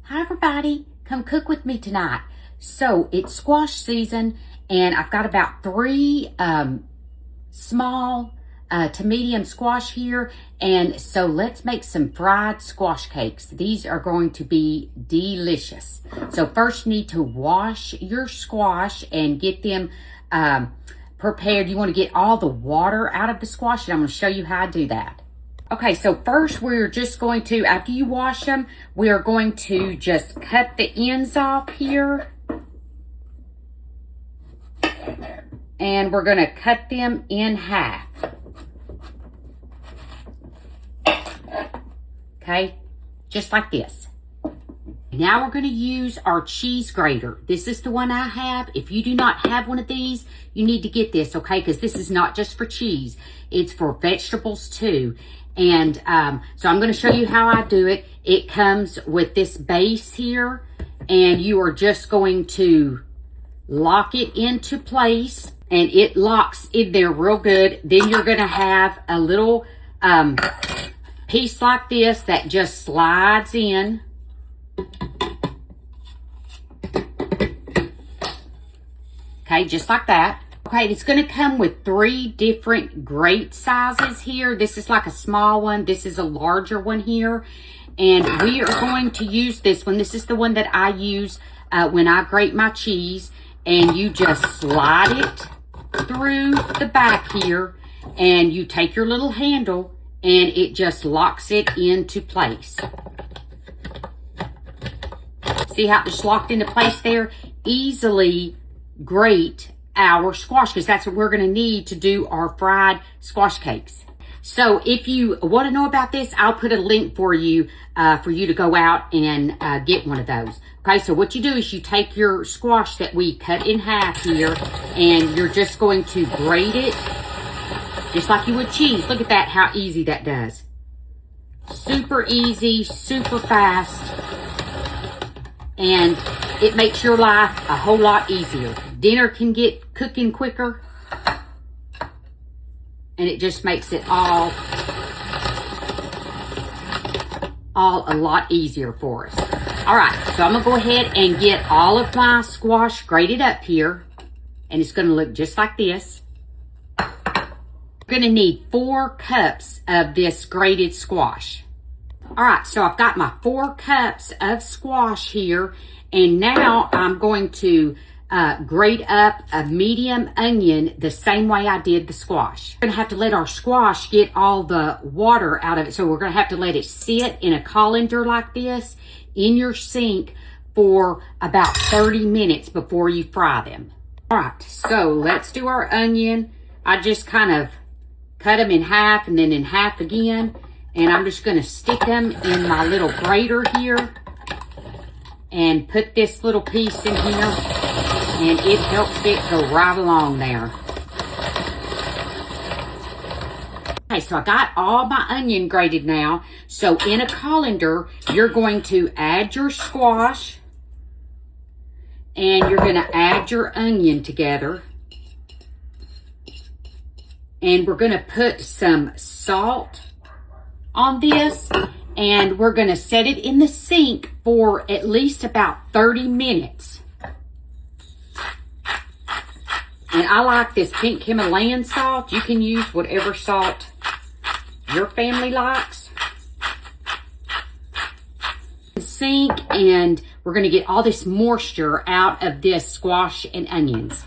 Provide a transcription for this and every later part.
Hi everybody, come cook with me tonight. So it's squash season and I've got about 3 small to medium squash here, and so let's make some fried squash cakes. These are going to be delicious. So first you need to wash your squash and get them prepared. You want to get all the water out of the squash, and I'm going to show you how to do that. Okay, so first we're just going to, after you wash them, we are going to just cut the ends off here. And we're going to cut them in half. Okay, just like this. Now we're going to use our cheese grater. This is the one I have. If you do not have one of these, you need to get this, okay? Because this is not just for cheese. It's for vegetables too. And so I'm going to show you how I do it. It comes with this base here, and you are just going to lock it into place, and it locks in there real good. Then you're going to have a little piece like this that just slides in. Okay, just like that. Okay, it's going to come with 3 different grate sizes here. This is like a small one. This is a larger one here. And we are going to use this one. This is the one that I use when I grate my cheese. And you just slide it through the back here. And you take your little handle and it just locks it into place. See how it's locked into place there? Easily grate our squash, because that's what we're going to need to do our fried squash cakes. So if you want to know about this, I'll put a link for you to go out and get one of those. Okay, so what you do is you take your squash that we cut in half here, and you're just going to grate it just like you would cheese. Look at that, how easy that does. Super easy, super fast, and it makes your life a whole lot easier. Dinner can get cooking quicker, and it just makes it all a lot easier for us. All right, so I'm gonna go ahead and get all of my squash grated up here, and it's gonna look just like this. We're gonna need 4 cups of this grated squash. All right, so I've got my 4 cups of squash here, and now I'm going to grate up a medium onion the same way I did the squash. We're gonna have to let our squash get all the water out of it, so we're gonna have to let it sit in a colander like this in your sink for about 30 minutes before you fry them. All right, so let's do our onion. I just kind of cut them in half and then in half again, and I'm just gonna stick them in my little grater here and put this little piece in here, and it helps it go right along there. Okay, so I got all my onion grated now. So in a colander, you're going to add your squash, and you're going to add your onion together. And we're going to put some salt on this, and we're going to set it in the sink for at least about 30 minutes. And I like this pink Himalayan salt. You can use whatever salt your family likes. Sink, and we're going to get all this moisture out of this squash and onions.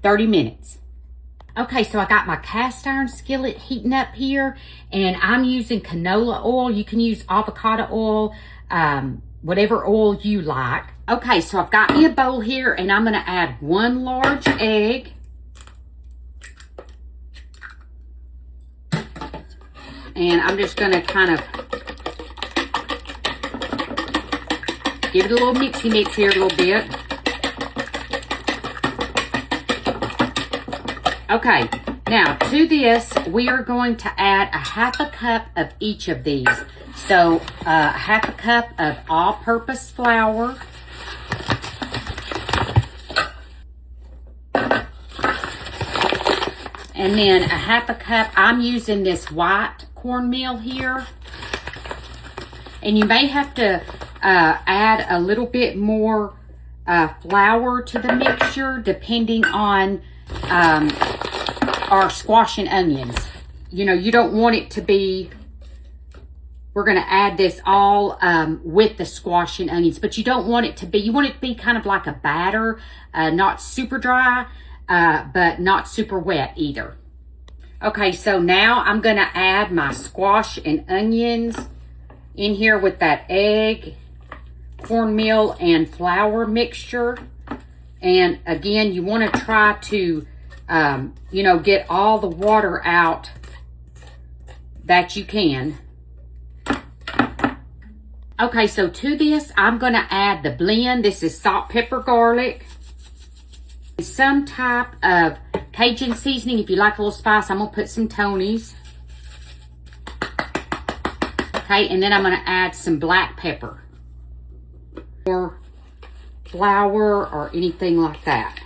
30 minutes. Okay, so I got my cast iron skillet heating up here, and I'm using canola oil. You can use avocado oil, whatever oil you like. Okay, so I've got me a bowl here, and I'm going to add 1 large egg. And I'm just going to kind of give it a little mixy mix here a little bit. Okay, now to this, we are going to add a 1/2 cup of each of these. So 1/2 cup of all-purpose flour. And then a 1/2 cup, I'm using this white cornmeal here. And you may have to add a little bit more flour to the mixture depending on our squash and onions. You know, you don't want it to be, we're going to add this all with the squash and onions, but you don't want it to be, you want it to be kind of like a batter, not super dry, but not super wet either. Okay, so now I'm going to add my squash and onions in here with that egg, cornmeal, and flour mixture. And again, you want to try to, you know, get all the water out that you can. Okay, so to this, I'm going to add the blend. This is salt, pepper, garlic, some type of Cajun seasoning. If you like a little spice, I'm going to put some Tony's. Okay, and then I'm going to add some black pepper or flour or anything like that.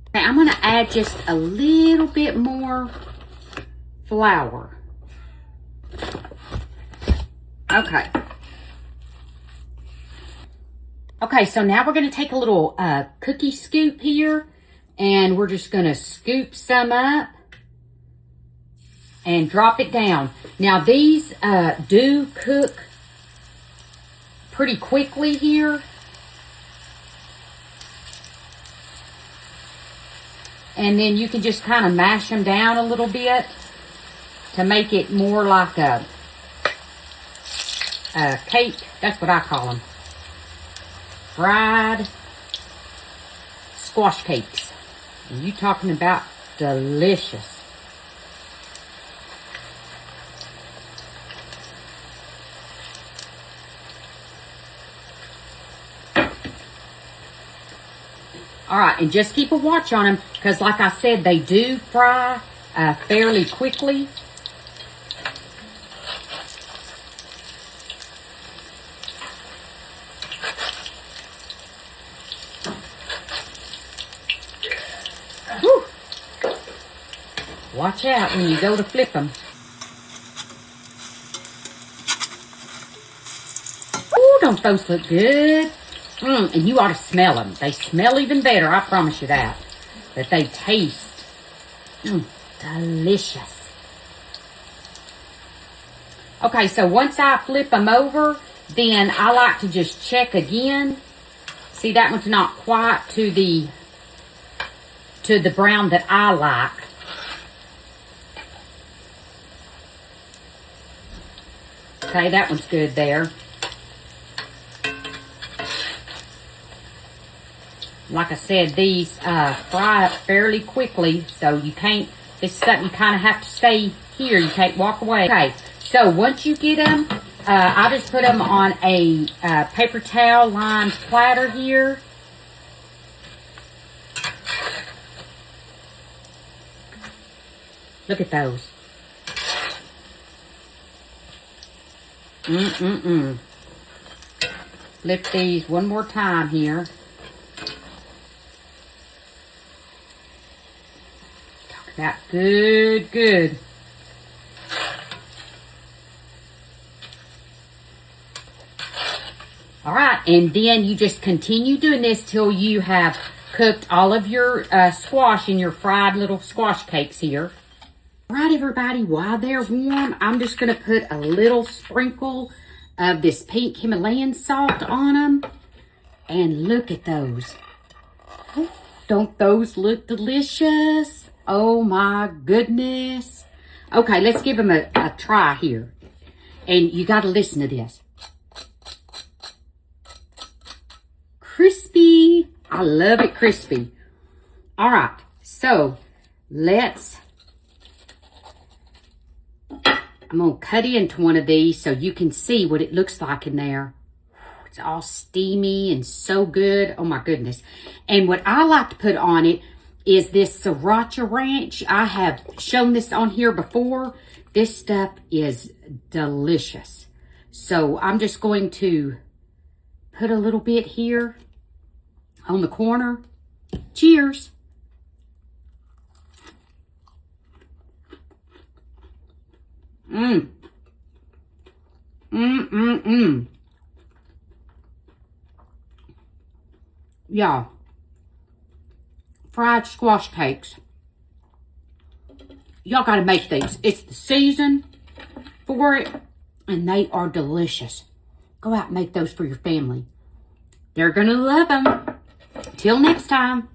Okay, I'm going to add just a little bit more flour. Okay. Okay, so now we're going to take a little cookie scoop here, and we're just going to scoop some up and drop it down. Now, these do cook pretty quickly here. And then you can just kind of mash them down a little bit to make it more like a cake. That's what I call them. Fried squash cakes. And you talking about delicious. All right, and just keep a watch on them because, like I said, they do fry fairly quickly. Whew. Watch out when you go to flip them. Ooh, don't those look good? And you ought to smell them. They smell even better, I promise you that. But they taste delicious. Okay, so once I flip them over, then I like to just check again. See, that one's not quite to the brown that I like. Okay, that one's good there. Like I said, these fry up fairly quickly, so you can't, this is something you kind of have to stay here. You can't walk away. Okay, so once you get them, I just put them on a paper towel lined platter here. Look at those. Flip these one more time here. That good, good. All right, and then you just continue doing this till you have cooked all of your squash in your fried little squash cakes here. All right, everybody, while they're warm, I'm just going to put a little sprinkle of this pink Himalayan salt on them. And look at those. Don't those look delicious? Oh my goodness. Okay, let's give them a try here. And you got to listen to this. Crispy. I love it crispy. All right, so I'm going to cut into one of these so you can see what it looks like in there. It's all steamy and so good. Oh my goodness. And what I like to put on it is this Sriracha Ranch. I have shown this on here before. This stuff is delicious. So I'm just going to put a little bit here on the corner. Cheers. Y'all, fried squash cakes. Y'all got to make these. It's the season for it, and they are delicious. Go out and make those for your family. They're going to love them. Till next time.